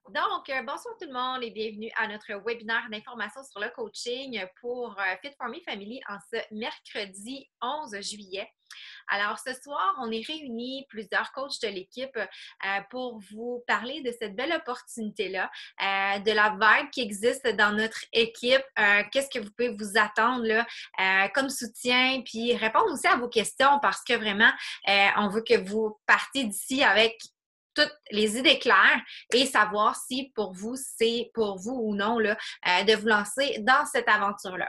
Bonsoir tout le monde et bienvenue à notre webinaire d'information sur le coaching pour Fit for Me Family en ce mercredi 11 juillet. Alors, ce soir, on est réunis, plusieurs coachs de l'équipe, pour vous parler de cette belle opportunité-là, de la vibe qui existe dans notre équipe, qu'est-ce que vous pouvez vous attendre là, comme soutien, puis répondre aussi à vos questions parce que vraiment, on veut que vous partiez d'ici avec toutes les idées claires et savoir si pour vous, c'est pour vous ou non là, de vous lancer dans cette aventure-là.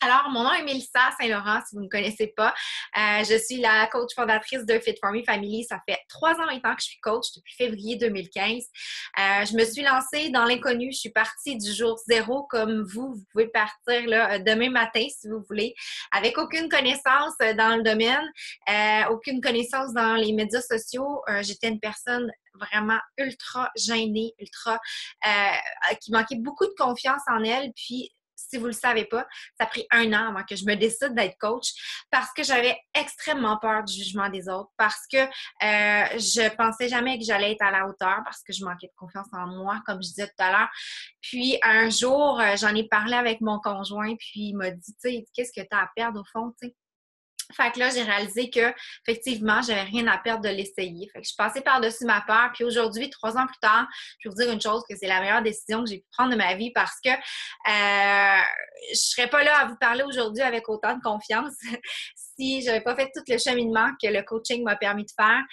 Alors, mon nom est Mélissa Saint-Laurent, si vous ne me connaissez pas. Je suis la coach fondatrice de Fit for Me Family. Ça fait 3 ans maintenant que je suis coach, depuis février 2015. Je me suis lancée dans l'inconnu. Je suis partie du jour zéro comme vous. Vous pouvez partir là, demain matin, si vous voulez, avec aucune connaissance dans le domaine, aucune connaissance dans les médias sociaux. J'étais une personne vraiment ultra gênée, qui manquait beaucoup de confiance en elle. Puis, si vous ne le savez pas, ça a pris 1 an avant que je me décide d'être coach parce que j'avais extrêmement peur du jugement des autres, parce que je pensais jamais que j'allais être à la hauteur, parce que je manquais de confiance en moi, comme je disais tout à l'heure. Puis un jour, j'en ai parlé avec mon conjoint, puis il m'a dit, tu sais, qu'est-ce que tu as à perdre au fond, tu sais? Fait que là, j'ai réalisé que effectivement, j'avais rien à perdre de l'essayer. Fait que je suis passée par-dessus ma peur. Puis aujourd'hui, 3 ans plus tard, je vais vous dire une chose, que c'est la meilleure décision que j'ai pu prendre de ma vie parce que je serais pas là à vous parler aujourd'hui avec autant de confiance si j'avais pas fait tout le cheminement que le coaching m'a permis de faire.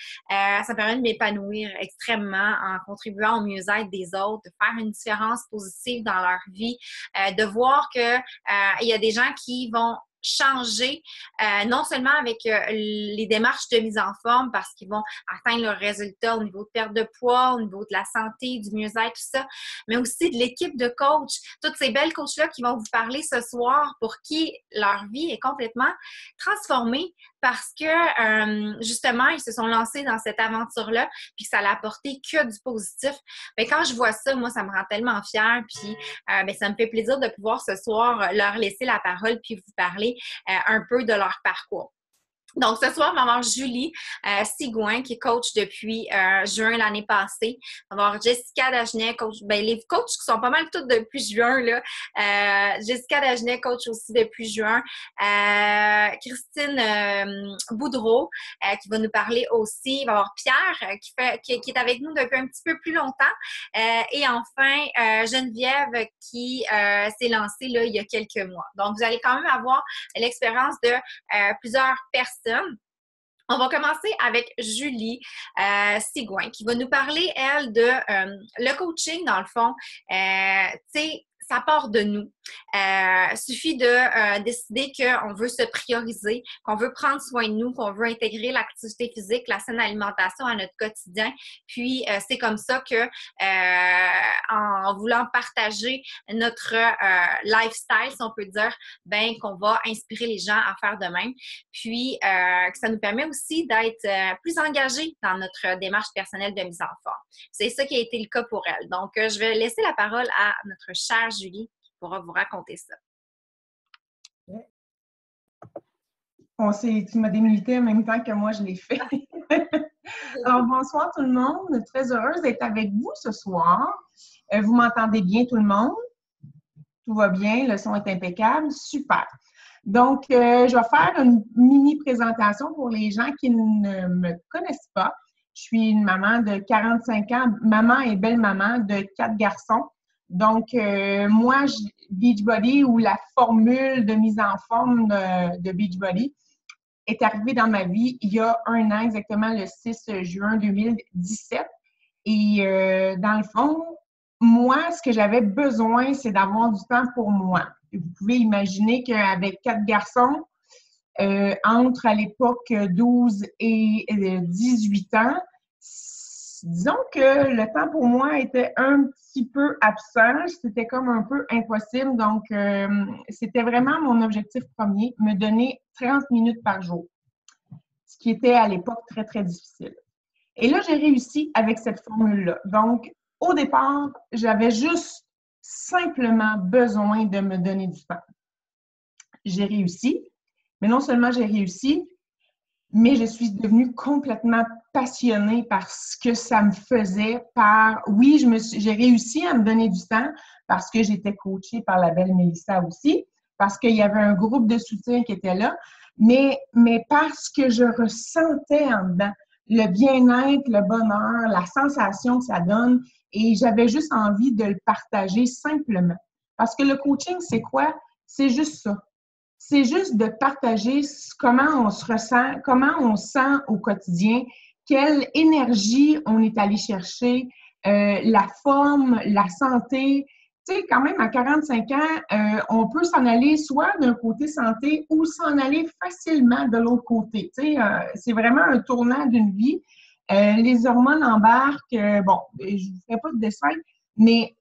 Ça me permet de m'épanouir extrêmement en contribuant au mieux-être des autres, de faire une différence positive dans leur vie, de voir que il y a des gens qui vont changer, non seulement avec les démarches de mise en forme parce qu'ils vont atteindre leurs résultats au niveau de perte de poids, au niveau de la santé, du mieux-être, tout ça, mais aussi de l'équipe de coachs, toutes ces belles coachs-là qui vont vous parler ce soir pour qui leur vie est complètement transformée parce que justement, ils se sont lancés dans cette aventure-là puis que ça n'a apporté que du positif. Mais quand je vois ça, moi, ça me rend tellement fière puis ça me fait plaisir de pouvoir ce soir leur laisser la parole puis vous parler un peu de leur parcours. Donc, ce soir, on va avoir Julie Sigouin, qui est coach depuis juin l'année passée. On va avoir Jessica Dagenet, coach. Ben, les coachs qui sont pas mal tous depuis juin, là. Jessica Dagenet, coach aussi depuis juin. Christine Boudreau, qui va nous parler aussi. Il va y avoir Pierre, qui est avec nous depuis un petit peu plus longtemps. Et enfin, Geneviève, qui s'est lancée là, il y a quelques mois. Donc, vous allez quand même avoir l'expérience de plusieurs personnes. On va commencer avec Julie Sigouin qui va nous parler, elle, de le coaching, dans le fond. Tu sais, ça part de nous. Suffit de décider qu'on veut se prioriser, qu'on veut prendre soin de nous, qu'on veut intégrer l'activité physique, la saine alimentation à notre quotidien. Puis, c'est comme ça que, en voulant partager notre lifestyle, si on peut dire, ben qu'on va inspirer les gens à faire de même. Puis, que ça nous permet aussi d'être plus engagés dans notre démarche personnelle de mise en forme. C'est ça qui a été le cas pour elle. Donc, je vais laisser la parole à notre chère Julie qui pourra vous raconter ça. Tu m'as démilité en même temps que moi, je l'ai fait. Alors, bonsoir tout le monde. Très heureuse d'être avec vous ce soir. Vous m'entendez bien tout le monde? Tout va bien, le son est impeccable. Super. Donc, je vais faire une mini présentation pour les gens qui ne me connaissent pas. Je suis une maman de 45 ans, maman et belle-maman de 4 garçons. Donc, moi, Beachbody ou la formule de mise en forme de Beachbody est arrivée dans ma vie il y a 1 an, exactement le 6 juin 2017. Et dans le fond, moi, ce que j'avais besoin, c'est d'avoir du temps pour moi. Vous pouvez imaginer qu'avec 4 garçons, entre à l'époque 12 et 18 ans, disons que le temps pour moi était un petit peu absent, c'était comme un peu impossible. Donc, c'était vraiment mon objectif premier, me donner 30 minutes par jour, ce qui était à l'époque très, très difficile. Et là, j'ai réussi avec cette formule-là. Donc, au départ, j'avais juste simplement besoin de me donner du temps. J'ai réussi, mais non seulement j'ai réussi, mais je suis devenue complètement passionnée par ce que ça me faisait, oui, j'ai réussi à me donner du temps parce que j'étais coachée par la belle Mélissa aussi, parce qu'il y avait un groupe de soutien qui était là, mais parce que je ressentais en dedans le bien-être, le bonheur, la sensation que ça donne, et j'avais juste envie de le partager simplement. Parce que le coaching, c'est quoi? C'est juste ça. C'est juste de partager comment on se ressent, comment on se sent au quotidien, quelle énergie on est allé chercher, la forme, la santé. Tu sais, quand même, à 45 ans, on peut s'en aller soit d'un côté santé ou s'en aller facilement de l'autre côté. Tu sais, c'est vraiment un tournant d'une vie. Les hormones embarquent. Bon, je ne vous ferai pas de dessin, mais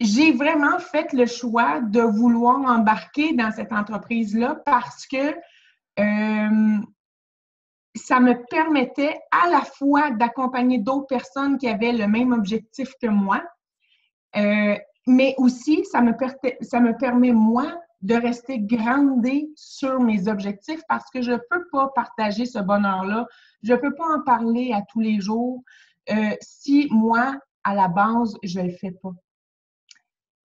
j'ai vraiment fait le choix de vouloir embarquer dans cette entreprise-là parce que ça me permettait à la fois d'accompagner d'autres personnes qui avaient le même objectif que moi, mais aussi ça me permet, moi, de rester groundée sur mes objectifs parce que je ne peux pas partager ce bonheur-là, je ne peux pas en parler à tous les jours si moi, à la base, je ne le fais pas.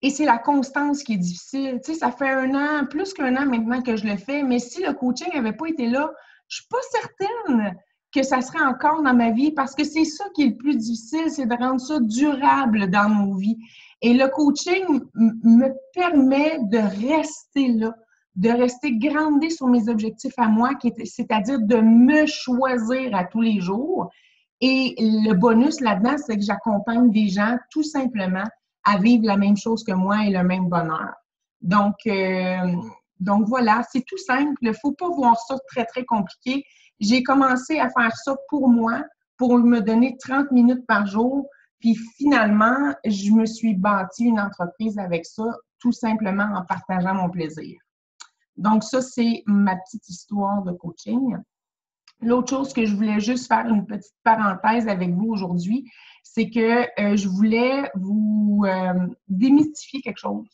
Et c'est la constance qui est difficile. Tu sais, ça fait plus qu'un an maintenant que je le fais, mais si le coaching n'avait pas été là, je ne suis pas certaine que ça serait encore dans ma vie parce que c'est ça qui est le plus difficile, c'est de rendre ça durable dans nos vies. Et le coaching me permet de rester là, de rester groundée sur mes objectifs à moi, c'est-à-dire de me choisir à tous les jours. Et le bonus là-dedans, c'est que j'accompagne des gens tout simplement à vivre la même chose que moi et le même bonheur. Donc voilà, c'est tout simple. Il ne faut pas voir ça très, très compliqué. J'ai commencé à faire ça pour moi, pour me donner 30 minutes par jour. Puis finalement, je me suis bâti une entreprise avec ça, tout simplement en partageant mon plaisir. Donc ça, c'est ma petite histoire de coaching. L'autre chose que je voulais juste faire une petite parenthèse avec vous aujourd'hui, c'est que je voulais vous démystifier quelque chose.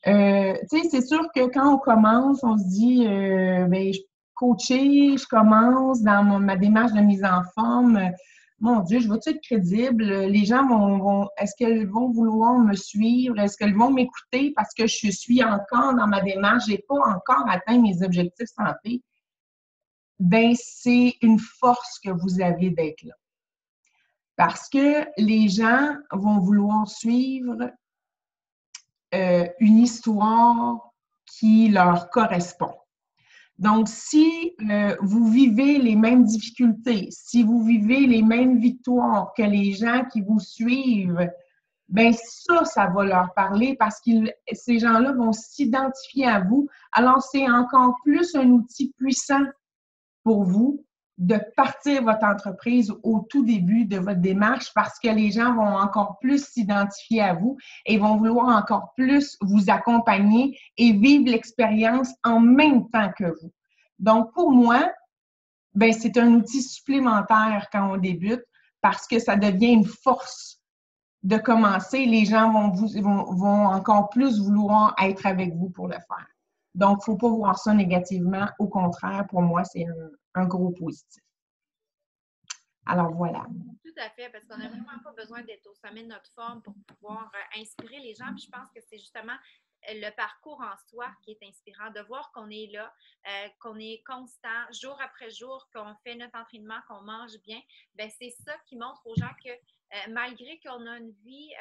Tu sais, c'est sûr que quand on commence, on se dit, ben, coacher, je commence dans ma démarche de mise en forme. Mon Dieu, je vais-tu être crédible? Les gens est-ce qu'elles vont vouloir me suivre? Est-ce qu'elles vont m'écouter parce que je suis encore dans ma démarche? Je n'ai pas encore atteint mes objectifs santé. Ben, c'est une force que vous avez d'être là. Parce que les gens vont vouloir suivre une histoire qui leur correspond. Donc, si vous vivez les mêmes difficultés, si vous vivez les mêmes victoires que les gens qui vous suivent, ben ça va leur parler parce que ces gens-là vont s'identifier à vous. Alors, c'est encore plus un outil puissant pour vous de partir votre entreprise au tout début de votre démarche parce que les gens vont encore plus s'identifier à vous et vont vouloir encore plus vous accompagner et vivre l'expérience en même temps que vous. Donc, pour moi, ben, c'est un outil supplémentaire quand on débute parce que ça devient une force de commencer. Les gens vont encore plus vouloir être avec vous pour le faire. Donc, il ne faut pas voir ça négativement. Au contraire, pour moi, c'est un gros positif. Alors, voilà. Tout à fait, parce qu'on n'a vraiment pas besoin d'être au sommet de notre forme pour pouvoir inspirer les gens. Puis je pense que c'est justement le parcours en soi qui est inspirant, de voir qu'on est là, qu'on est constant, jour après jour, qu'on fait notre entraînement, qu'on mange bien. Bien, c'est ça qui montre aux gens que malgré qu'on a une vie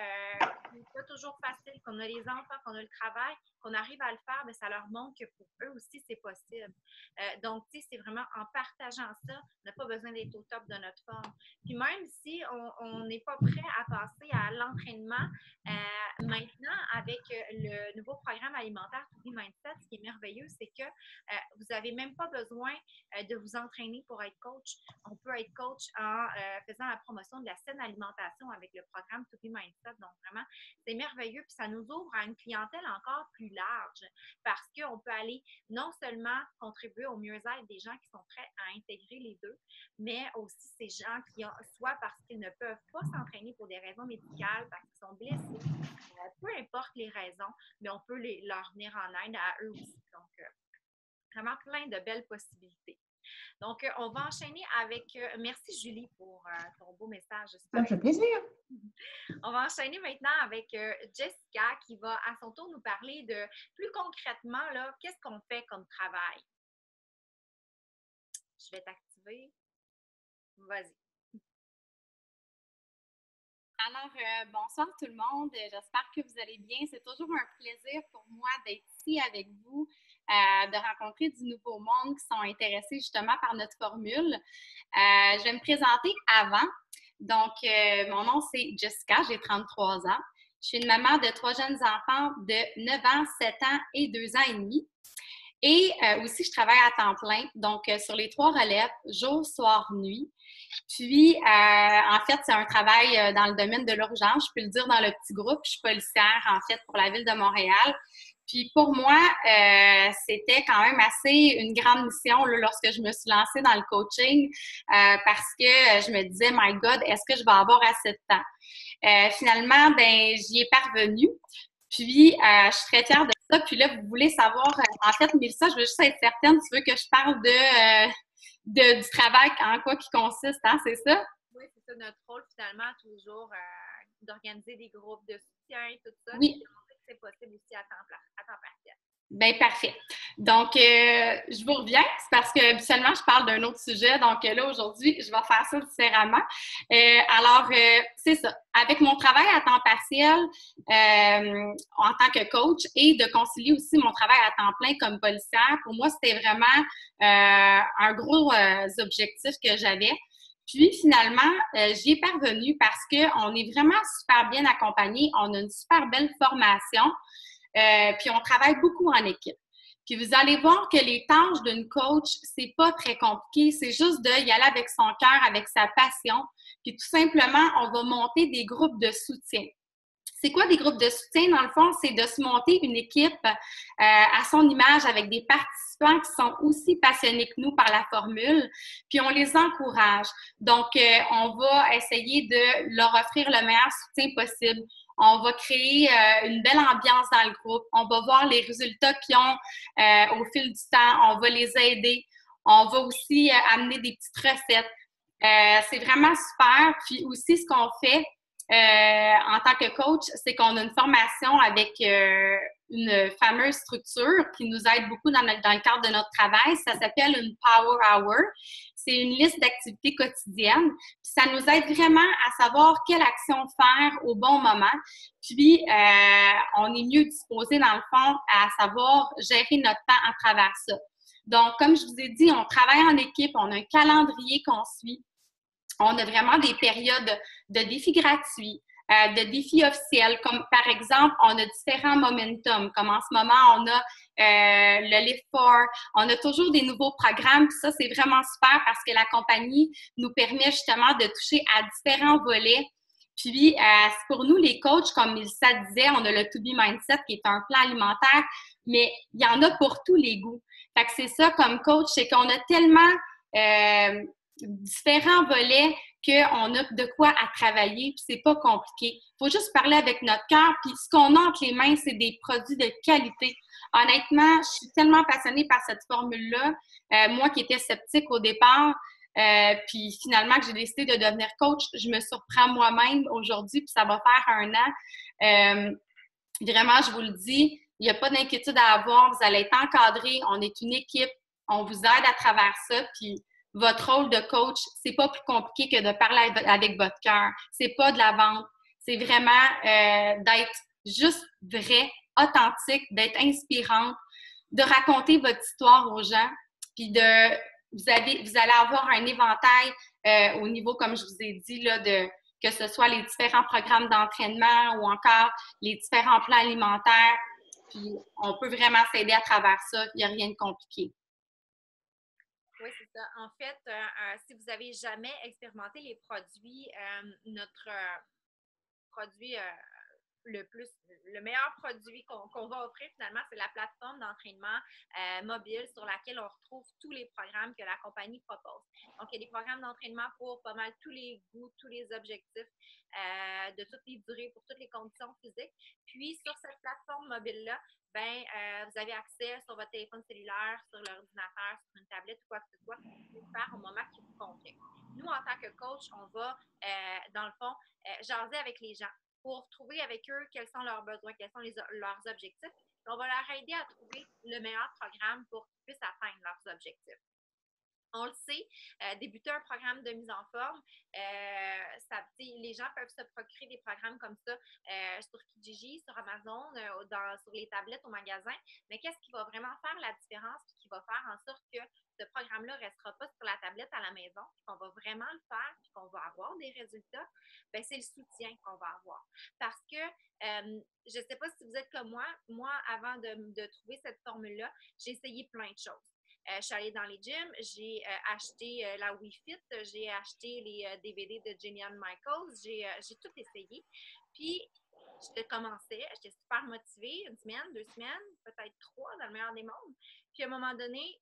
qui n'est pas toujours facile, qu'on a les enfants, qu'on a le travail, qu'on arrive à le faire, bien, ça leur montre que pour eux aussi, c'est possible. Donc, tu sais, c'est vraiment en partageant ça, on n'a pas besoin d'être au top de notre forme. Puis même si on n'est pas prêt à passer à l'entraînement, maintenant, avec le nouveau programme alimentaire To Be Mindset, ce qui est merveilleux, c'est que vous n'avez même pas besoin de vous entraîner pour être coach. On peut être coach en faisant la promotion de la saine alimentation avec le programme To Be Mindset. Donc, vraiment, c'est merveilleux. Puis ça nous ouvre à une clientèle encore plus large parce qu'on peut aller non seulement contribuer au mieux-être des gens qui sont prêts à intégrer les deux, mais aussi ces gens qui ont, soit parce qu'ils ne peuvent pas s'entraîner pour des raisons médicales, parce qu'ils sont blessés, peu importe les raisons, mais on peut leur venir en aide à eux aussi. Donc, vraiment plein de belles possibilités. Donc, on va enchaîner avec... merci Julie pour ton beau message. Ça me fait plaisir. On va enchaîner maintenant avec Jessica qui va à son tour nous parler de plus concrètement, là, qu'est-ce qu'on fait comme travail? Je vais t'activer. Vas-y. Alors, bonsoir tout le monde. J'espère que vous allez bien. C'est toujours un plaisir pour moi d'être ici avec vous, de rencontrer du nouveau monde qui sont intéressés justement par notre formule. Je vais me présenter avant. Donc, mon nom, c'est Jessica, j'ai 33 ans. Je suis une maman de 3 jeunes enfants de 9 ans, 7 ans et 2 ans et demi. Et aussi, je travaille à temps plein, donc sur les 3 relèves, jour, soir, nuit. Puis, en fait, c'est un travail dans le domaine de l'urgence. Je peux le dire dans le petit groupe. Je suis policière, en fait, pour la Ville de Montréal. Puis, pour moi, c'était quand même assez une grande mission là, lorsque je me suis lancée dans le coaching parce que je me disais, My God, est-ce que je vais avoir assez de temps? Finalement, ben, j'y ai parvenue. Puis, je suis très fière de ça. Puis là, vous voulez savoir, en fait, Mélissa, je veux juste être certaine, tu veux que je parle du travail en quoi qui consiste, hein, c'est ça? Oui, c'est ça notre rôle finalement, toujours d'organiser des groupes de soutien, tout ça. Oui. Puis, on sait que c'est possible aussi à temps partiel. Bien, parfait. Donc, je vous reviens, c'est parce que habituellement, je parle d'un autre sujet. Donc, là, aujourd'hui, je vais faire ça différemment. Alors, c'est ça. Avec mon travail à temps partiel en tant que coach et de concilier aussi mon travail à temps plein comme policière, pour moi, c'était vraiment un gros objectif que j'avais. Puis, finalement, j'y ai parvenu parce qu'on est vraiment super bien accompagnés. On a une super belle formation. Puis on travaille beaucoup en équipe. Puis vous allez voir que les tâches d'une coach, c'est pas très compliqué. C'est juste d'y aller avec son cœur, avec sa passion. Puis tout simplement, on va monter des groupes de soutien. C'est quoi des groupes de soutien? Dans le fond, c'est de se monter une équipe à son image avec des participants qui sont aussi passionnés que nous par la formule, puis on les encourage. Donc, on va essayer de leur offrir le meilleur soutien possible. On va créer une belle ambiance dans le groupe. On va voir les résultats qu'ils ont au fil du temps. On va les aider. On va aussi amener des petites recettes. C'est vraiment super. Puis aussi, ce qu'on fait, en tant que coach, c'est qu'on a une formation avec une fameuse structure qui nous aide beaucoup dans le cadre de notre travail. Ça s'appelle une Power Hour. C'est une liste d'activités quotidiennes. Puis ça nous aide vraiment à savoir quelle action faire au bon moment. Puis, on est mieux disposé, dans le fond, à savoir gérer notre temps à travers ça. Donc, comme je vous ai dit, on travaille en équipe, on a un calendrier qu'on suit. On a vraiment des périodes de défis gratuits, de défis officiels, comme par exemple, on a différents momentum, comme en ce moment, on a le Lift for, on a toujours des nouveaux programmes, puis ça, c'est vraiment super parce que la compagnie nous permet justement de toucher à différents volets. Puis, pour nous, les coachs, comme Mélissa disait, on a le To Be Mindset qui est un plan alimentaire, mais il y en a pour tous les goûts. Fait que c'est ça, comme coach, c'est qu'on a tellement différents volets qu'on a de quoi à travailler, puis c'est pas compliqué. Il faut juste parler avec notre cœur, puis ce qu'on a entre les mains, c'est des produits de qualité. Honnêtement, je suis tellement passionnée par cette formule-là. Moi qui étais sceptique au départ, puis finalement que j'ai décidé de devenir coach, je me surprends moi-même aujourd'hui, puis ça va faire 1 an. Vraiment, je vous le dis, il n'y a pas d'inquiétude à avoir. Vous allez être encadrés. On est une équipe. On vous aide à travers ça. Puis, votre rôle de coach, c'est pas plus compliqué que de parler avec votre cœur. C'est pas de la vente. C'est vraiment d'être juste vrai, authentique, d'être inspirante, de raconter votre histoire aux gens. Puis, vous allez avoir un éventail au niveau, comme je vous ai dit, là, que ce soit les différents programmes d'entraînement ou encore les différents plans alimentaires. Puis, on peut vraiment s'aider à travers ça. Il n'y a rien de compliqué. Oui, c'est ça. En fait, si vous n'avez jamais expérimenté les produits, notre produit le meilleur produit qu'on va offrir finalement, c'est la plateforme d'entraînement mobile sur laquelle on retrouve tous les programmes que la compagnie propose. Donc, il y a des programmes d'entraînement pour pas mal tous les goûts, tous les objectifs, de toutes les durées, pour toutes les conditions physiques. Puis, sur cette plateforme mobile-là, vous avez accès sur votre téléphone cellulaire, sur l'ordinateur, sur une tablette ou quoi que ce soit, pour le faire au moment qui vous convient. Nous, en tant que coach, on va, dans le fond, jaser avec les gens pour trouver avec eux quels sont leurs besoins, quels sont leurs objectifs. Et on va leur aider à trouver le meilleur programme pour qu'ils puissent atteindre leurs objectifs. On le sait, débuter un programme de mise en forme, les gens peuvent se procurer des programmes comme ça sur Kijiji, sur Amazon, sur les tablettes au magasin. Mais qu'est-ce qui va vraiment faire la différence et qui va faire en sorte que ce programme-là ne restera pas sur la tablette à la maison, qu'on va vraiment le faire et qu'on va avoir des résultats? C'est le soutien qu'on va avoir. Parce que je ne sais pas si vous êtes comme moi, avant de trouver cette formule-là, j'ai essayé plein de choses. Je suis allée dans les gyms, j'ai acheté la Wii Fit, j'ai acheté les DVD de Jillian Michaels, j'ai tout essayé. Puis, je commençais, j'étais super motivée, 1 semaine, 2 semaines, peut-être 3 dans le meilleur des mondes. Puis, à un moment donné,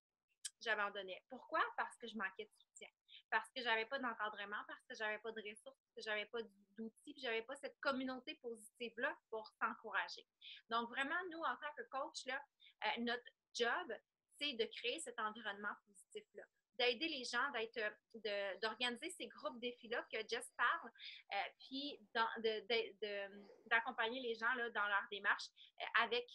j'abandonnais. Pourquoi? Parce que je manquais de soutien. Parce que j'avais pas d'encadrement, parce que j'avais pas de ressources, parce que j'avais pas d'outils, puis j'avais pas cette communauté positive-là pour s'encourager. Donc, vraiment, nous, en tant que coach, là, notre job, c'est de créer cet environnement positif-là, d'aider les gens, d'organiser ces groupes défis-là que Jess parle, puis d'accompagner les gens là, dans leur démarche avec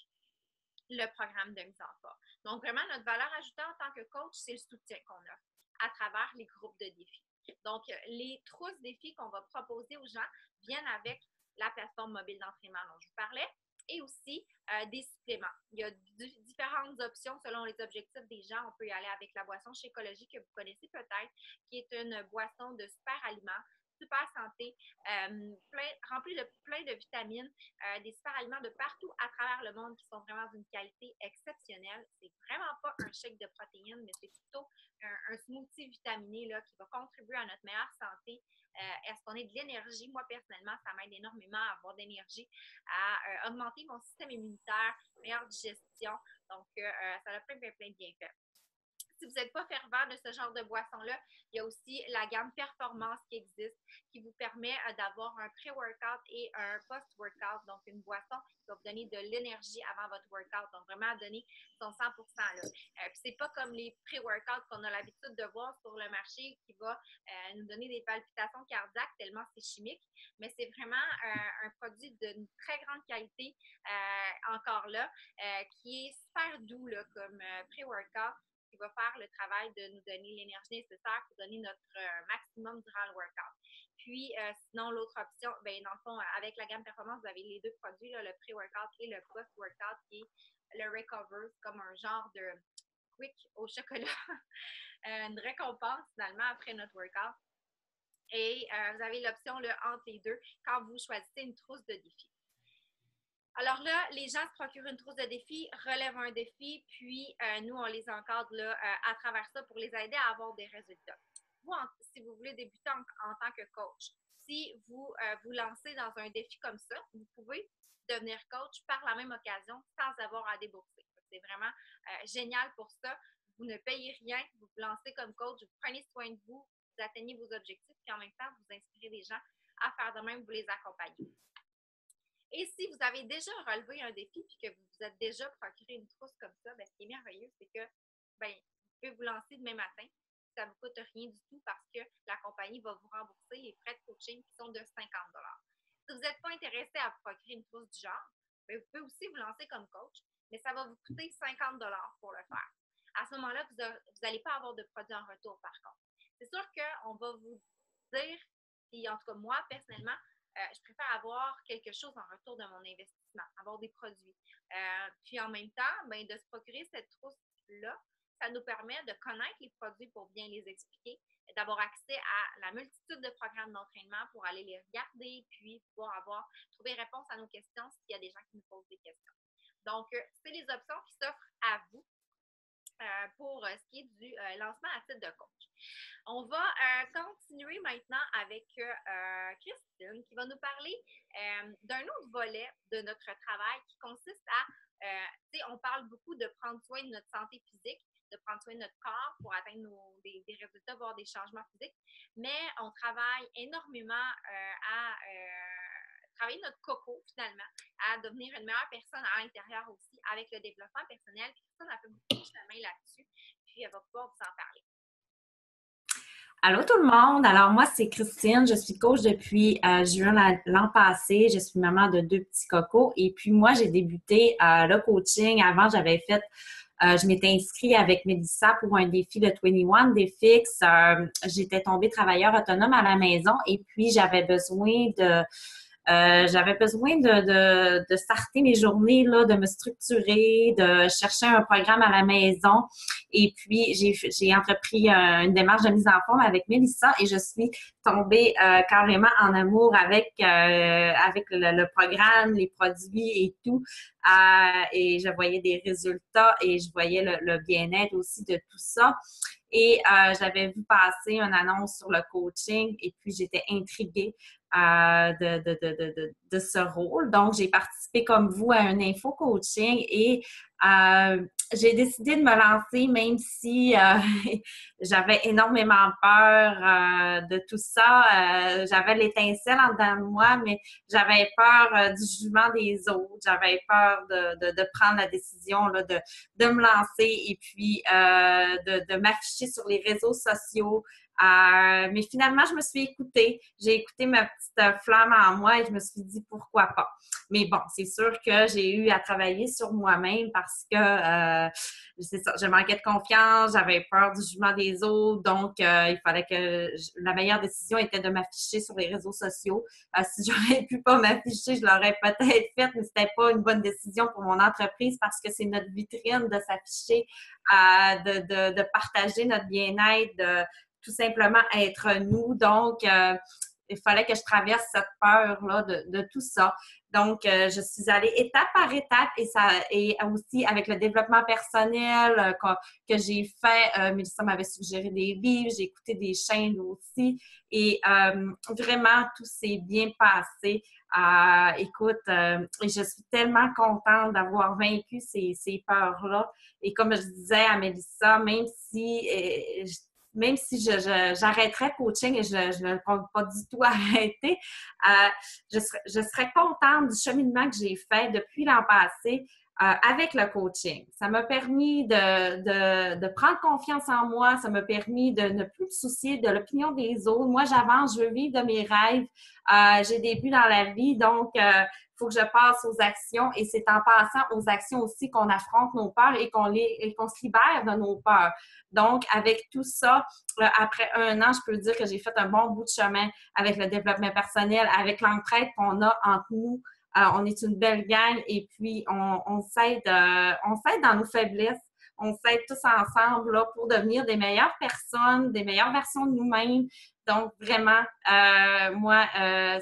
le programme de mise en forme. Donc, vraiment, notre valeur ajoutée en tant que coach, c'est le soutien qu'on offre à travers les groupes de défis. Donc, les trousses défis qu'on va proposer aux gens viennent avec la plateforme mobile d'entraînement dont je vous parlais, et aussi des suppléments. Il y a différentes options selon les objectifs des gens. On peut y aller avec la boisson Shakeology que vous connaissez peut-être, qui est une boisson de super aliments, super santé, remplie de plein de vitamines, des super aliments de partout à travers le monde qui sont vraiment d'une qualité exceptionnelle. C'est vraiment pas un shake de protéines, mais c'est plutôt un smoothie vitaminé là, qui va contribuer à notre meilleure santé. Est-ce qu'on a de l'énergie? Moi, personnellement, ça m'aide énormément à avoir de l'énergie, à augmenter mon système immunitaire, meilleure digestion. Donc, ça a plein de bienfaits. Si vous n'êtes pas fervent de ce genre de boisson-là, il y a aussi la gamme Performance qui existe, qui vous permet d'avoir un pré-workout et un post-workout, donc une boisson qui va vous donner de l'énergie avant votre workout, donc vraiment donner son 100%. Puis c'est pas comme les pré-workouts qu'on a l'habitude de voir sur le marché qui va nous donner des palpitations cardiaques tellement c'est chimique, mais c'est vraiment un produit d'une très grande qualité, encore là, qui est super doux là, comme pré-workout, qui va faire le travail de nous donner l'énergie nécessaire pour donner notre maximum durant le workout. Puis, sinon, l'autre option, dans le fond, avec la gamme Performance, vous avez les deux produits, là, le pré-workout et le post-workout, qui est le Recover, comme un genre de quick au chocolat, une récompense finalement après notre workout. Et vous avez l'option entre les deux quand vous choisissez une trousse de défi. Alors là, les gens se procurent une trousse de défi, relèvent un défi, puis nous, on les encadre là, à travers ça pour les aider à avoir des résultats. Vous, si vous voulez débuter en tant que coach, si vous vous lancez dans un défi comme ça, vous pouvez devenir coach par la même occasion sans avoir à débourser. C'est vraiment génial pour ça. Vous ne payez rien, vous vous lancez comme coach, vous prenez soin de vous, vous atteignez vos objectifs, puis en même temps, vous inspirez les gens à faire de même, vous les accompagnez. Et si vous avez déjà relevé un défi et que vous vous êtes déjà procuré une trousse comme ça, ce qui est merveilleux, c'est que vous pouvez vous lancer demain matin. Ça ne vous coûte rien du tout parce que la compagnie va vous rembourser les frais de coaching qui sont de 50 $. Si vous n'êtes pas intéressé à vous procurer une trousse du genre, vous pouvez aussi vous lancer comme coach, mais ça va vous coûter 50 $ pour le faire. À ce moment-là, vous n'allez pas avoir de produits en retour par contre. C'est sûr qu'on va vous dire, et en tout cas moi personnellement, je préfère avoir quelque chose en retour de mon investissement, avoir des produits. Puis en même temps, de se procurer cette trousse-là, ça nous permet de connaître les produits pour bien les expliquer, d'avoir accès à la multitude de programmes d'entraînement pour aller les regarder, puis pouvoir trouver réponse à nos questions s'il y a des gens qui nous posent des questions. Donc, c'est les options qui s'offrent à vous. pour ce qui est du lancement à titre de coach. On va continuer maintenant avec Christine qui va nous parler d'un autre volet de notre travail qui consiste à, on parle beaucoup de prendre soin de notre santé physique, de prendre soin de notre corps pour atteindre des résultats, voire des changements physiques, mais on travaille énormément à travailler notre coco, finalement, à devenir une meilleure personne à l'intérieur aussi, avec le développement personnel. Christine a fait beaucoup de chemin là-dessus, puis elle va pouvoir vous en parler. Allô tout le monde! Alors moi, c'est Christine, je suis coach depuis juin l'an passé. Je suis maman de 2 petits cocos et puis moi, j'ai débuté le coaching. Avant, je m'étais inscrite avec Mélissa pour un défi de 21 Défix. J'étais tombée travailleur autonome à la maison et puis j'avais besoin de starter mes journées, là, de me structurer, de chercher un programme à la maison. Et puis, j'ai entrepris une démarche de mise en forme avec Mélissa et je suis tombée carrément en amour avec le programme, les produits et tout. Et je voyais des résultats et je voyais le bien-être aussi de tout ça. Et j'avais vu passer une annonce sur le coaching et puis j'étais intriguée de ce rôle. Donc, j'ai participé comme vous à un info-coaching et j'ai décidé de me lancer même si j'avais énormément peur de tout ça. J'avais l'étincelle en dedans de moi, mais j'avais peur du jugement des autres. J'avais peur de prendre la décision là, de me lancer et puis de m'afficher sur les réseaux sociaux. Mais finalement, je me suis écoutée. J'ai écouté ma petite flamme en moi et je me suis dit pourquoi pas. Mais bon, c'est sûr que j'ai eu à travailler sur moi-même parce que c'est ça, je manquais de confiance, j'avais peur du jugement des autres, donc il fallait que la meilleure décision était de m'afficher sur les réseaux sociaux. Si j'aurais pu pas m'afficher, je l'aurais peut-être fait, mais c'était pas une bonne décision pour mon entreprise parce que c'est notre vitrine de s'afficher, de partager notre bien-être, de tout simplement être nous. Donc, il fallait que je traverse cette peur-là de tout ça. Donc, je suis allée étape par étape et aussi avec le développement personnel que j'ai fait. Mélissa m'avait suggéré des livres, j'ai écouté des chaînes aussi et vraiment, tout s'est bien passé. Écoute, je suis tellement contente d'avoir vaincu ces peurs-là. Et comme je disais à Mélissa, même si j'arrêterais le coaching et je ne compte pas du tout arrêter, je serais contente du cheminement que j'ai fait depuis l'an passé avec le coaching. Ça m'a permis de prendre confiance en moi, ça m'a permis de ne plus me soucier de l'opinion des autres. Moi, j'avance, je veux vivre de mes rêves. J'ai des buts dans la vie, donc il faut que je passe aux actions et c'est en passant aux actions aussi qu'on affronte nos peurs et qu'on se libère de nos peurs. Donc, avec tout ça, après 1 an, je peux dire que j'ai fait un bon bout de chemin avec le développement personnel, avec l'entraide qu'on a entre nous. On est une belle gang et puis on s'aide dans nos faiblesses. On s'aide tous ensemble là, pour devenir des meilleures personnes, des meilleures versions de nous-mêmes. Donc, vraiment, moi,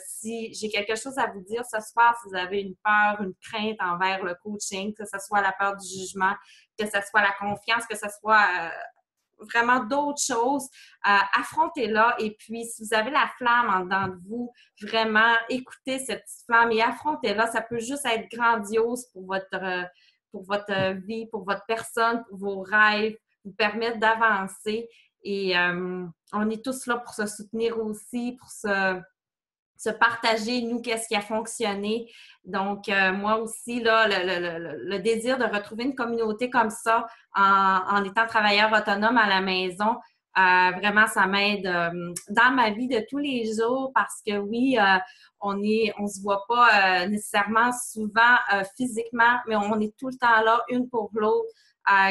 si j'ai quelque chose à vous dire ce soir, si vous avez une peur, une crainte envers le coaching, que ce soit la peur du jugement, que ce soit la confiance, que ce soit vraiment d'autres choses, affrontez-la. Et puis, si vous avez la flamme en dedans de vous, vraiment, écoutez cette petite flamme et affrontez-la. Ça peut juste être grandiose pour votre vie, pour votre personne, pour vos rêves, vous permettre d'avancer. Et on est tous là pour se soutenir aussi, pour se partager, nous, qu'est-ce qui a fonctionné. Donc, moi aussi, là, le désir de retrouver une communauté comme ça en étant travailleur autonome à la maison, vraiment, ça m'aide dans ma vie de tous les jours parce que oui, on se voit pas nécessairement souvent physiquement, mais on est tout le temps là, une pour l'autre,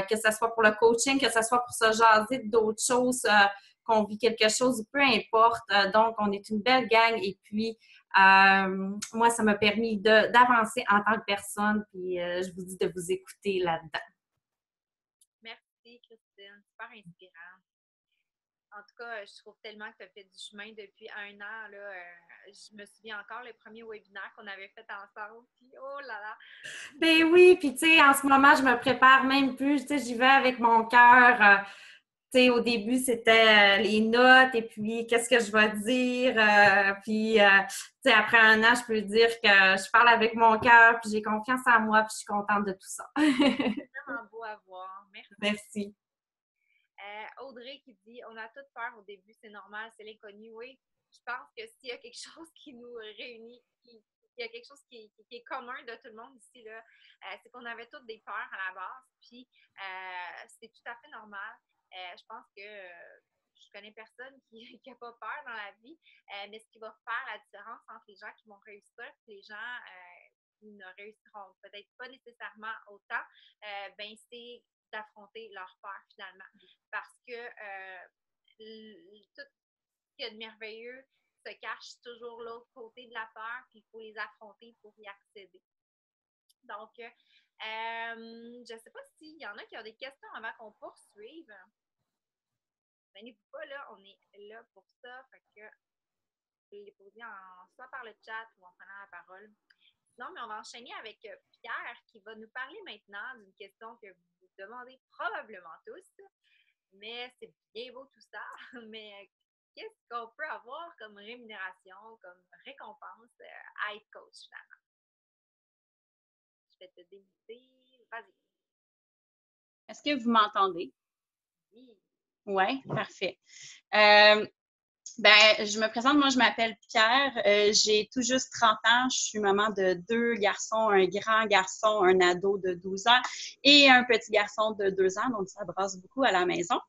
que ce soit pour le coaching, que ce soit pour se jaser d'autres choses, qu'on vit quelque chose, peu importe. Donc, on est une belle gang et puis, moi, ça m'a permis d'avancer en tant que personne puis je vous dis de vous écouter là-dedans. Merci, Christine. Super inspirant. En tout cas, je trouve tellement que tu as fait du chemin depuis 1 an. Là, je me souviens encore le premier webinaire qu'on avait fait ensemble. Puis, oh là là! Ben oui, puis tu sais, en ce moment, je me prépare même plus. Tu sais, j'y vais avec mon cœur. Tu sais, au début, c'était les notes et puis qu'est-ce que je vais dire. Puis, tu sais, après 1 an, je peux dire que je parle avec mon cœur, puis j'ai confiance en moi, puis je suis contente de tout ça. Vraiment beau à voir. Merci. Merci. Audrey qui dit on a toutes peur au début, c'est normal, c'est l'inconnu. Oui, je pense que s'il y a quelque chose qui nous réunit, il y a quelque chose qui est commun de tout le monde ici, là, c'est qu'on avait toutes des peurs à la base, puis c'est tout à fait normal. Je pense que je connais personne qui n'a pas peur dans la vie, mais ce qui va faire la différence entre les gens qui vont réussir et les gens qui ne réussiront peut-être pas nécessairement autant, ben c'est d'affronter leur peur finalement. Parce que tout ce qu'il y a de merveilleux se cache toujours l'autre côté de la peur, puis il faut les affronter pour y accéder. Donc, je ne sais pas s'il y en a qui ont des questions avant qu'on poursuive. Venez-vous pas, là, on est là pour ça. Fait que vous pouvez les poser soit par le chat ou en prenant la parole. Non, mais on va enchaîner avec Pierre qui va nous parler maintenant d'une question que vous vous demandez probablement tous. Mais c'est bien beau tout ça. Mais qu'est-ce qu'on peut avoir comme rémunération, comme récompense à être coach finalement? Je vais te débuter. Vas-y. Est-ce que vous m'entendez? Oui. Oui, parfait. Je me présente, moi je m'appelle Pierre, j'ai tout juste 30 ans, je suis maman de 2 garçons, un grand garçon, un ado de 12 ans et un petit garçon de 2 ans, donc ça brasse beaucoup à la maison.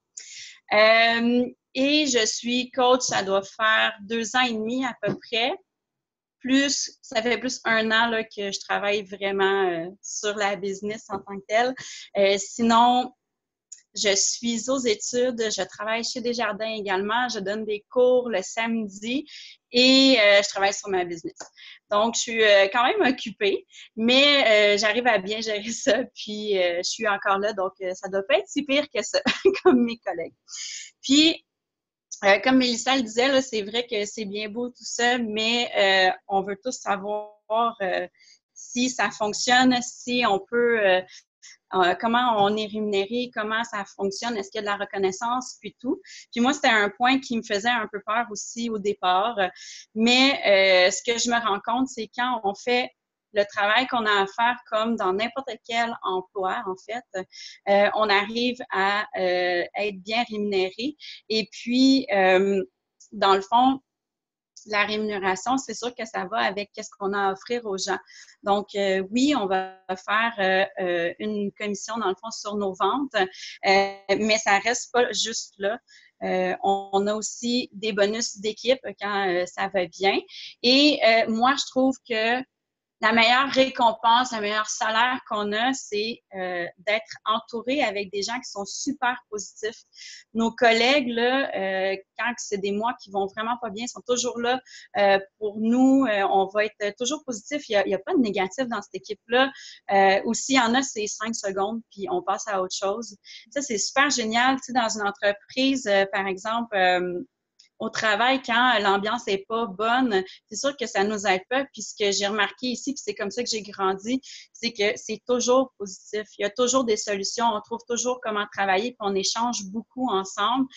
Et je suis coach, ça doit faire 2 ans et demi à peu près, ça fait plus 1 an là, que je travaille vraiment sur la business en tant que telle. Sinon, je suis aux études, je travaille chez Desjardins également, je donne des cours le samedi et je travaille sur ma business. Donc, je suis quand même occupée, mais j'arrive à bien gérer ça, puis je suis encore là, donc ça doit pas être si pire que ça, comme mes collègues. Puis, comme Mélissa le disait, là, c'est vrai que c'est bien beau tout ça, mais on veut tous savoir si ça fonctionne, si on peut... comment on est rémunéré, comment ça fonctionne, est-ce qu'il y a de la reconnaissance, puis tout. Puis moi, c'était un point qui me faisait un peu peur aussi au départ. Mais ce que je me rends compte, c'est quand on fait le travail qu'on a à faire comme dans n'importe quel emploi, en fait, on arrive à être bien rémunéré. Et puis, dans le fond, la rémunération, c'est sûr que ça va avec ce qu'on a à offrir aux gens. Donc, oui, on va faire une commission, dans le fond, sur nos ventes, mais ça reste pas juste là. On a aussi des bonus d'équipe quand ça va bien. Et moi, je trouve que la meilleure récompense, le meilleur salaire qu'on a, c'est d'être entouré avec des gens qui sont super positifs. Nos collègues, là, quand c'est des mois qui vont vraiment pas bien, sont toujours là pour nous. On va être toujours positif. Il y a pas de négatif dans cette équipe-là. Ou s'il y en a, c'est 5 secondes, puis on passe à autre chose. Ça, c'est super génial. Tu sais, dans une entreprise, par exemple, au travail, quand l'ambiance est pas bonne, c'est sûr que ça nous aide pas. Puis ce que j'ai remarqué ici, puis c'est comme ça que j'ai grandi, c'est que c'est toujours positif. Il y a toujours des solutions. On trouve toujours comment travailler, puis on échange beaucoup ensemble.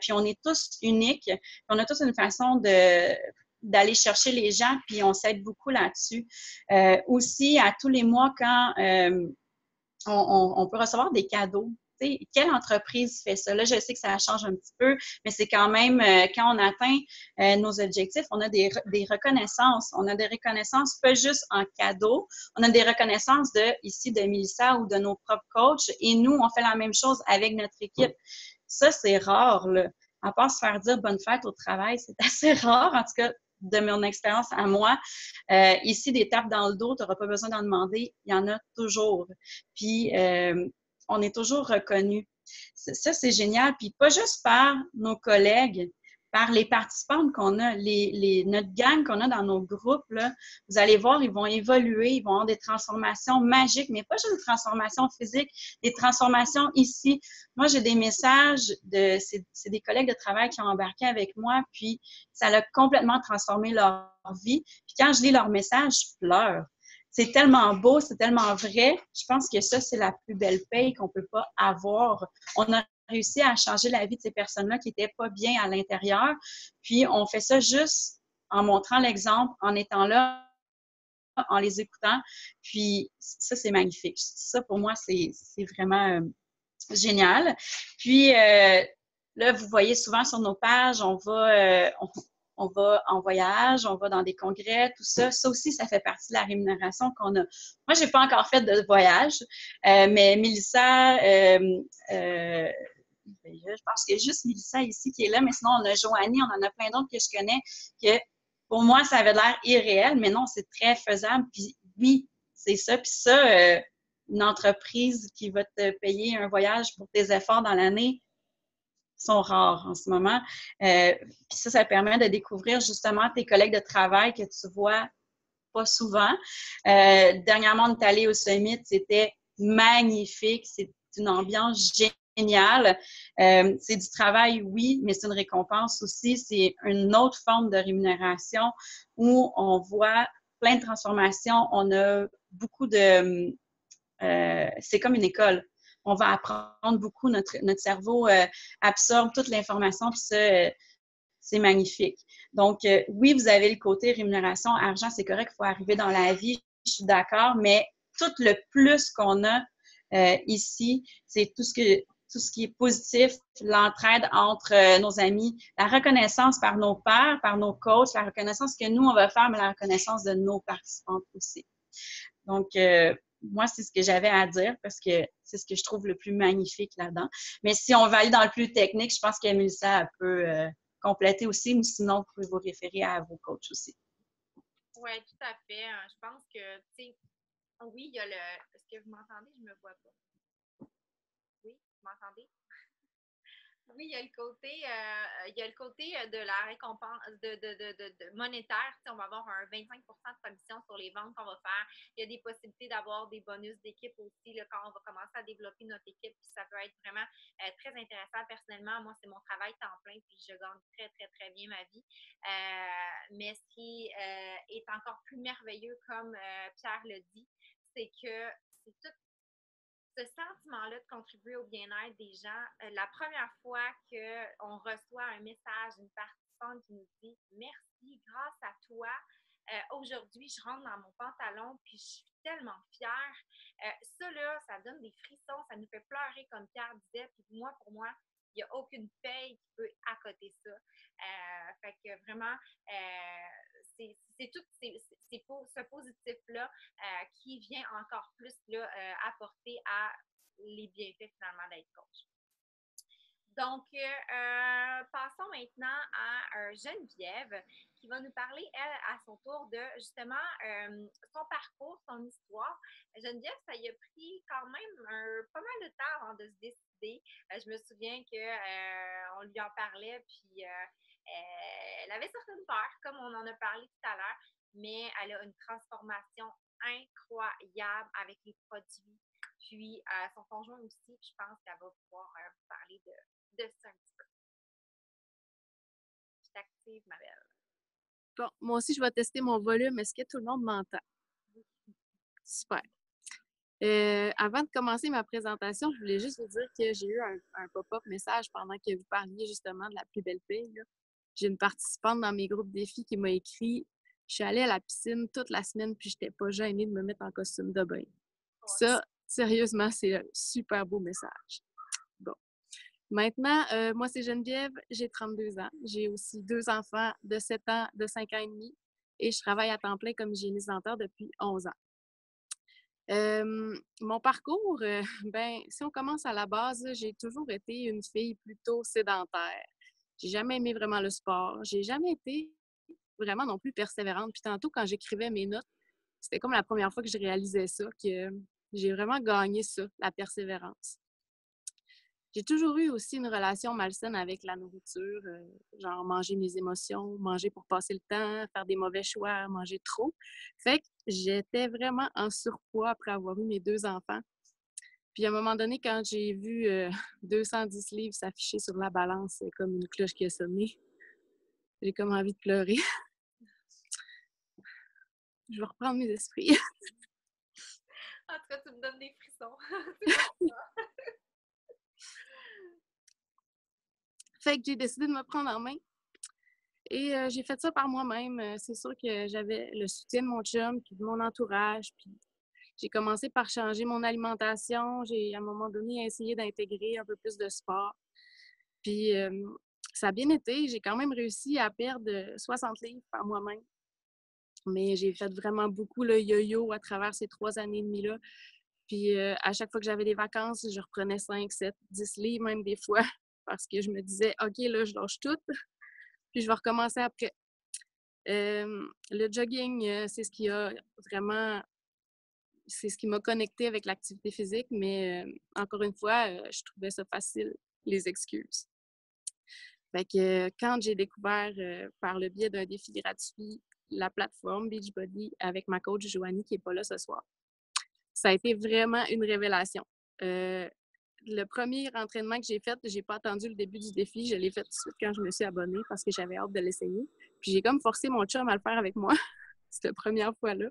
Puis on est tous uniques. Puis on a tous une façon d'aller chercher les gens, puis on s'aide beaucoup là-dessus. Aussi, à tous les mois, quand on peut recevoir des cadeaux. T'sais, quelle entreprise fait ça? Là, je sais que ça change un petit peu, mais c'est quand même, quand on atteint nos objectifs, on a des reconnaissances. On a des reconnaissances pas juste en cadeau, on a des reconnaissances ici de Mélissa ou de nos propres coachs, et nous, on fait la même chose avec notre équipe. Ça, c'est rare, là. À part se faire dire bonne fête au travail, c'est assez rare, en tout cas, de mon expérience à moi. Ici, des tapes dans le dos, tu n'auras pas besoin d'en demander, il y en a toujours. Puis, on est toujours reconnu. Ça, c'est génial. Puis, pas juste par nos collègues, par les participantes qu'on a, notre gang qu'on a dans nos groupes, là, vous allez voir, ils vont évoluer, ils vont avoir des transformations magiques, mais pas juste des transformations physiques, des transformations ici. Moi, j'ai des messages c'est des collègues de travail qui ont embarqué avec moi, puis ça a complètement transformé leur vie. Puis quand je lis leurs messages, je pleure. C'est tellement beau, c'est tellement vrai. Je pense que ça, c'est la plus belle paye qu'on peut pas avoir. On a réussi à changer la vie de ces personnes-là qui étaient pas bien à l'intérieur. Puis, on fait ça juste en montrant l'exemple, en étant là, en les écoutant. Puis, ça, c'est magnifique. Ça, pour moi, c'est vraiment génial. Puis, là, vous voyez souvent sur nos pages, on va en voyage, on va dans des congrès, tout ça. Ça aussi, ça fait partie de la rémunération qu'on a. Moi, j'ai pas encore fait de voyage, mais Mélissa, je pense qu'il y a juste Mélissa ici qui est là, mais sinon, on a Joanie, on en a plein d'autres que je connais, que pour moi, ça avait l'air irréel, mais non, c'est très faisable. Puis oui, c'est ça. Puis ça, une entreprise qui va te payer un voyage pour tes efforts dans l'année sont rares en ce moment. Puis ça permet de découvrir justement tes collègues de travail que tu vois pas souvent. Dernièrement, on est allé au Summit, c'était magnifique, c'est une ambiance géniale. C'est du travail, oui, mais c'est une récompense aussi. C'est une autre forme de rémunération où on voit plein de transformations. On a beaucoup de... c'est comme une école. On va apprendre beaucoup. Notre cerveau absorbe toute l'information, puis ça, c'est magnifique. Donc, oui, vous avez le côté rémunération, argent, c'est correct, il faut arriver dans la vie, je suis d'accord, mais tout le plus qu'on a ici, c'est tout ce qui est positif, l'entraide entre nos amis, la reconnaissance par nos pairs, par nos coachs, la reconnaissance que nous, on va faire, mais la reconnaissance de nos participantes aussi. Donc, moi, c'est ce que j'avais à dire parce que c'est ce que je trouve le plus magnifique là-dedans. Mais si on va aller dans le plus technique, je pense que Mélissa peut compléter aussi, ou sinon, vous pouvez vous référer à vos coachs aussi. Oui, tout à fait. Je pense que, tu sais, oui, il y a le... Est-ce que vous m'entendez? Je me vois pas. Oui, vous m'entendez? Oui, il y a le côté de la récompense de monétaire. On va avoir un 25 de commission sur les ventes qu'on va faire. Il y a des possibilités d'avoir des bonus d'équipe aussi là, quand on va commencer à développer notre équipe. Puis ça peut être vraiment très intéressant. Personnellement, moi, c'est mon travail temps plein, puis je gagne très, très, très bien ma vie. Mais ce qui est encore plus merveilleux, comme Pierre le dit, c'est que c'est tout ce sentiment-là de contribuer au bien-être des gens. La première fois qu'on reçoit un message d'une participante qui nous dit « Merci, grâce à toi, aujourd'hui, je rentre dans mon pantalon puis je suis tellement fière. » Ça, là, ça donne des frissons, ça nous fait pleurer, comme Pierre disait. Puis moi, pour moi, il n'y a aucune paye qui peut accoter ça. Fait que vraiment, c'est tout ce positif-là qui vient encore plus là, apporter à les bienfaits finalement d'être coach. Donc, passons maintenant à Geneviève qui va nous parler, elle, à son tour, de justement son parcours, son histoire. Geneviève, ça y a pris quand même pas mal de temps avant de se décider. Je me souviens qu'on lui en parlait, puis elle avait certaines peurs, comme on en a parlé tout à l'heure, mais elle a une transformation incroyable avec les produits. Puis son conjoint aussi, je pense qu'elle va pouvoir parler de ça un petit peu. Je t'active, ma belle. Bon, moi aussi, je vais tester mon volume. Est-ce que tout le monde m'entend? Super. Avant de commencer ma présentation, je voulais juste vous dire que j'ai eu un pop-up message pendant que vous parliez justement de la plus belle paye. J'ai une participante dans mes groupes défis qui m'a écrit « Je suis allée à la piscine toute la semaine puis je n'étais pas gênée de me mettre en costume de bain. » Ça, sérieusement, c'est un super beau message. Bon. Maintenant, moi, c'est Geneviève, j'ai 32 ans. J'ai aussi 2 enfants de 7 ans, de 5 ans et demi et je travaille à temps plein comme hygiéniste dentaire depuis 11 ans. Mon parcours, si on commence à la base, j'ai toujours été une fille plutôt sédentaire. J'ai jamais aimé vraiment le sport. J'ai jamais été vraiment non plus persévérante. Puis tantôt, quand j'écrivais mes notes, c'était comme la première fois que je réalisais ça, que j'ai vraiment gagné ça, la persévérance. J'ai toujours eu aussi une relation malsaine avec la nourriture, genre manger mes émotions, manger pour passer le temps, faire des mauvais choix, manger trop. Fait que j'étais vraiment en surpoids après avoir eu mes 2 enfants. Puis à un moment donné, quand j'ai vu 210 livres s'afficher sur la balance, c'est comme une cloche qui a sonné. J'ai comme envie de pleurer. Je vais reprendre mes esprits. En tout cas, tu me donnes des frissons. Fait que j'ai décidé de me prendre en main. Et j'ai fait ça par moi-même. C'est sûr que j'avais le soutien de mon chum puis de mon entourage. Puis j'ai commencé par changer mon alimentation. J'ai, à un moment donné, essayé d'intégrer un peu plus de sport. Puis ça a bien été. J'ai quand même réussi à perdre 60 livres par moi-même. Mais j'ai fait vraiment beaucoup le yo-yo à travers ces 3 années et demie-là. Puis à chaque fois que j'avais des vacances, je reprenais 5, 7, 10 livres même des fois parce que je me disais, OK, là, je lâche tout, puis je vais recommencer après. Le jogging, c'est ce qui a vraiment, c'est ce qui m'a connecté avec l'activité physique, mais encore une fois, je trouvais ça facile, les excuses. Fait que quand j'ai découvert par le biais d'un défi gratuit la plateforme Beachbody avec ma coach Joanie qui n'est pas là ce soir, ça a été vraiment une révélation. Le premier entraînement que j'ai fait, j'ai pas attendu le début du défi, je l'ai fait tout de suite quand je me suis abonnée parce que j'avais hâte de l'essayer. Puis j'ai comme forcé mon chum à le faire avec moi, cette première fois-là.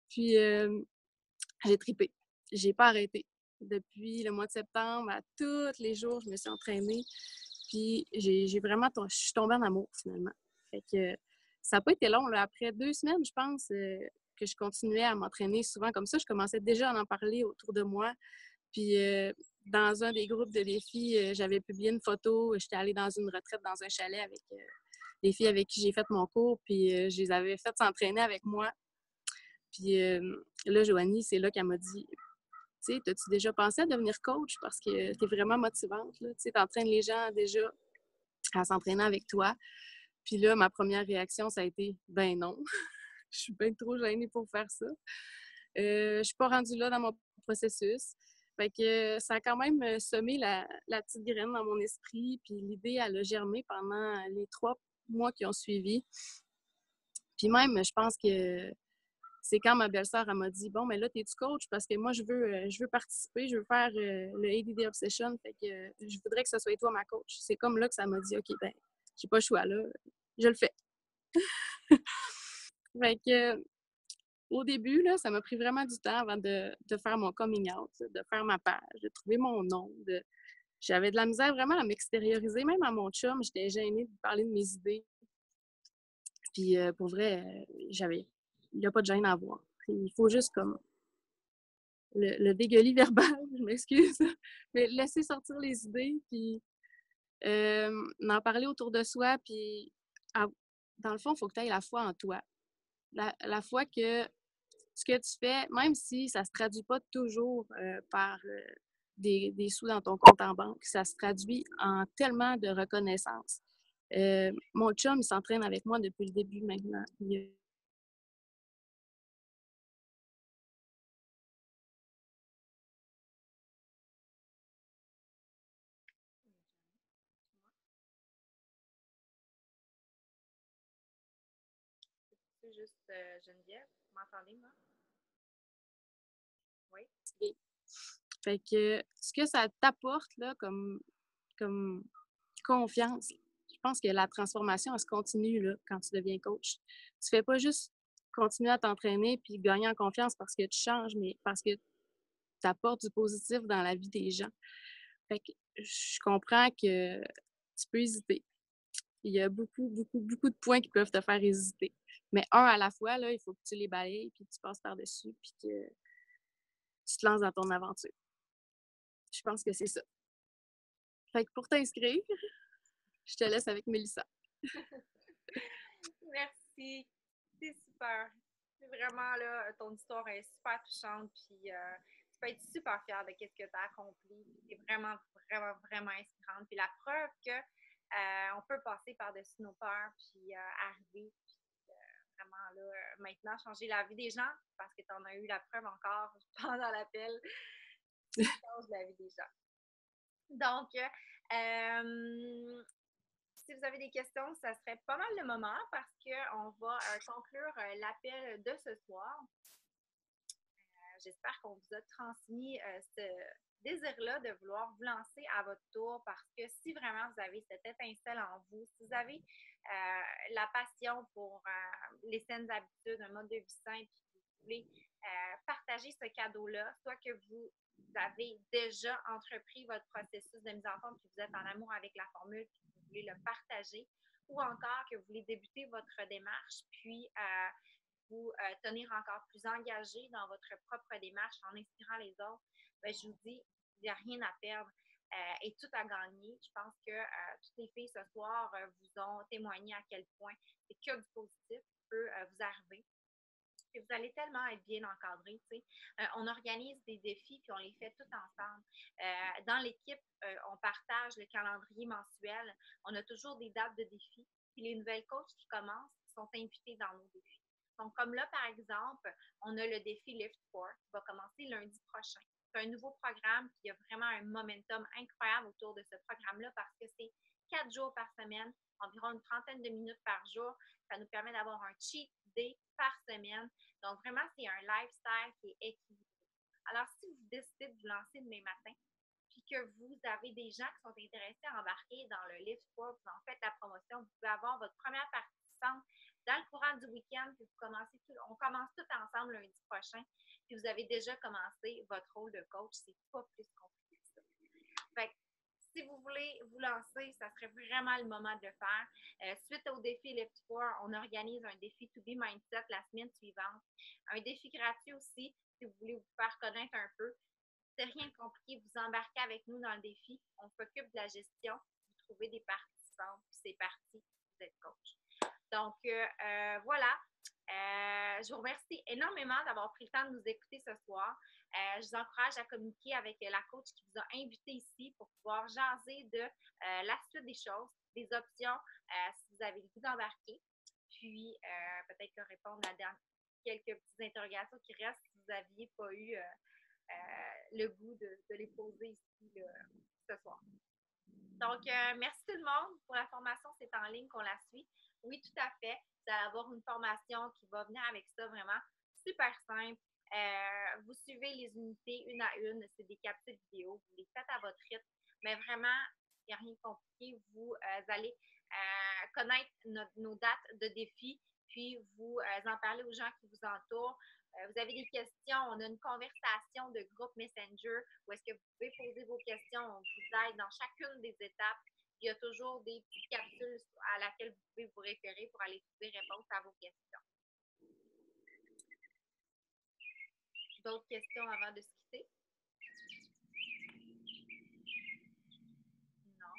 Puis j'ai trippé. J'ai pas arrêté. Depuis le mois de septembre, à tous les jours, je me suis entraînée. Puis j'ai vraiment, je suis tombée en amour finalement. Fait que ça n'a pas été long. Là. Après 2 semaines, je pense, que je continuais à m'entraîner souvent comme ça. Je commençais déjà à en parler autour de moi. Puis dans un des groupes de défis, j'avais publié une photo. J'étais allée dans une retraite dans un chalet avec les filles avec qui j'ai fait mon cours. Puis je les avais fait s'entraîner avec moi. Puis là, Joanie, c'est là qu'elle m'a dit, tu sais, as-tu déjà pensé à devenir coach parce que tu es vraiment motivante, là? Tu sais, tu entraînes les gens déjà à s'entraîner avec toi. Puis là, ma première réaction, ça a été, ben non, je suis bien trop gênée pour faire ça. Je suis pas rendue là dans mon processus. Fait que ça a quand même semé la petite graine dans mon esprit. Puis l'idée, elle a germé pendant les 3 mois qui ont suivi. Puis même, je pense que c'est quand ma belle-sœur, elle m'a dit, bon, mais là, t'es-tu coach? Parce que moi, je veux participer, je veux faire le ADD Obsession. Fait que je voudrais que ce soit toi ma coach. C'est comme là que ça m'a dit, OK, ben, j'ai pas le choix, là. Je le fais. Fait que au début, là, ça m'a pris vraiment du temps avant de faire mon coming out, de faire ma page, de trouver mon nom. J'avais de la misère vraiment à m'extérioriser, même à mon chum. J'étais gênée de parler de mes idées. Puis pour vrai, il n'y a pas de gêne à avoir. Il faut juste comme le dégueulis verbal, je m'excuse, mais laisser sortir les idées, puis en parler autour de soi, puis dans le fond, il faut que tu aies la foi en toi. La foi que ce que tu fais, même si ça ne se traduit pas toujours par des sous dans ton compte en banque, ça se traduit en tellement de reconnaissance. Mon chum, il s'entraîne avec moi depuis le début maintenant. C'est juste Geneviève. Vous m'entendez, moi? Oui. Fait que ce que ça t'apporte là, comme confiance, je pense que la transformation, elle se continue là, quand tu deviens coach. Tu fais pas juste continuer à t'entraîner puis gagner en confiance parce que tu changes, mais parce que tu apportes du positif dans la vie des gens. Fait que je comprends que tu peux hésiter. Il y a beaucoup, beaucoup, beaucoup de points qui peuvent te faire hésiter. Mais un à la fois, là, il faut que tu les balayes puis que tu passes par-dessus puis que tu te lances dans ton aventure. Je pense que c'est ça. Fait que pour t'inscrire, je te laisse avec Mélissa. Merci. C'est super. C'est vraiment, là, ton histoire est super touchante, puis tu peux être super fière de ce que tu as accompli. C'est vraiment, vraiment, vraiment inspirante. Puis la preuve que on peut passer par-dessus nos peurs, puis arriver, puis vraiment, là, maintenant, changer la vie des gens, parce que tu en as eu la preuve encore pendant l'appel. Tu changes la vie des gens. Donc, si vous avez des questions, ça serait pas mal le moment parce qu'on va conclure l'appel de ce soir. J'espère qu'on vous a transmis ce désir-là de vouloir vous lancer à votre tour parce que si vraiment vous avez cette étincelle en vous, si vous avez la passion pour les saines habitudes, un mode de vie sain, puis vous voulez partager ce cadeau-là, soit que vous avez déjà entrepris votre processus de mise en forme, puis vous êtes en amour avec la formule, puis vous voulez le partager, ou encore que vous voulez débuter votre démarche, puis vous tenir encore plus engagé dans votre propre démarche en inspirant les autres, bien, je vous dis, il n'y a rien à perdre et tout à gagner. Je pense que toutes les filles ce soir vous ont témoigné à quel point c'est que du positif qui peut vous arriver. Et vous allez tellement être bien encadrés. On organise des défis puis on les fait tout ensemble. Dans l'équipe, on partage le calendrier mensuel. On a toujours des dates de défis. Puis les nouvelles coachs qui commencent sont invitées dans nos défis. Donc, comme là, par exemple, on a le défi Lift 4 qui va commencer lundi prochain. C'est un nouveau programme, puis il y a vraiment un momentum incroyable autour de ce programme-là parce que c'est 4 jours par semaine, environ une trentaine de minutes par jour. Ça nous permet d'avoir un cheat day par semaine. Donc, vraiment, c'est un lifestyle qui est équilibré. Alors, si vous décidez de vous lancer demain matin, puis que vous avez des gens qui sont intéressés à embarquer dans le Lift 4, vous en faites la promotion, vous pouvez avoir votre première participante dans le courant du week-end, puis on commence tout ensemble lundi prochain, puis vous avez déjà commencé votre rôle de coach. C'est pas plus compliqué que ça. Fait que, si vous voulez vous lancer, ça serait vraiment le moment de le faire. Suite au défi Lift 4, on organise un défi To Be Mindset la semaine suivante. Un défi gratuit aussi, si vous voulez vous faire connaître un peu. C'est rien de compliqué, vous embarquez avec nous dans le défi. On s'occupe de la gestion, vous trouvez des participants, puis c'est parti, vous êtes coach. Donc, voilà. Je vous remercie énormément d'avoir pris le temps de nous écouter ce soir. Je vous encourage à communiquer avec la coach qui vous a invité ici pour pouvoir jaser de la suite des choses, des options, si vous avez le goût d'embarquer. Puis, peut-être que répondre à quelques petites interrogations qui restent si vous n'aviez pas eu le goût de les poser ici ce soir. Donc, merci tout le monde pour la formation. C'est en ligne qu'on la suit. Oui, tout à fait. Vous allez avoir une formation qui va venir avec ça vraiment super simple. Vous suivez les unités une à une. C'est des capsules vidéo. Vous les faites à votre rythme. Mais vraiment, il n'y a rien de compliqué. Vous allez connaître nos dates de défi, puis vous en parler aux gens qui vous entourent. Vous avez des questions, on a une conversation de groupe Messenger où est-ce que vous pouvez poser vos questions, on vous aide dans chacune des étapes. Il y a toujours des petites capsules à laquelle vous pouvez vous référer pour aller trouver réponse à vos questions. D'autres questions avant de se quitter? Non.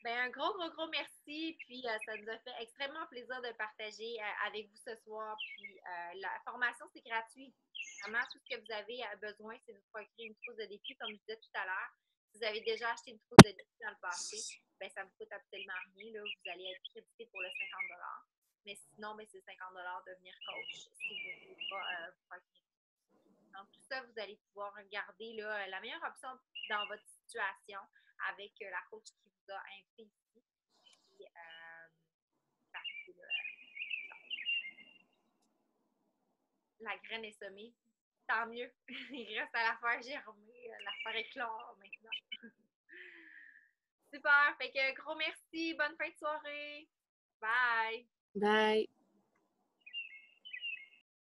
Ben, un gros merci. Puis, ça nous a fait extrêmement plaisir de partager avec vous ce soir. Puis, la formation, c'est gratuit. Vraiment, tout ce que vous avez besoin, c'est de vous procurer une trousse de défi, comme je disais tout à l'heure. Si vous avez déjà acheté une trousse de défi dans le passé, ben, ça ne vous coûte absolument rien. Là. Vous allez être crédité pour le 50 $. Mais sinon, ben, c'est 50 $ de devenir coach si vous ne voulez pas vous procurer. Donc, tout ça, vous allez pouvoir regarder là, la meilleure option dans votre situation avec la coach qui vous a invité ici. Puis, la graine est semée. Tant mieux. Il reste à la faire germer, la faire éclore maintenant. Super. Fait que gros merci. Bonne fin de soirée. Bye. Bye.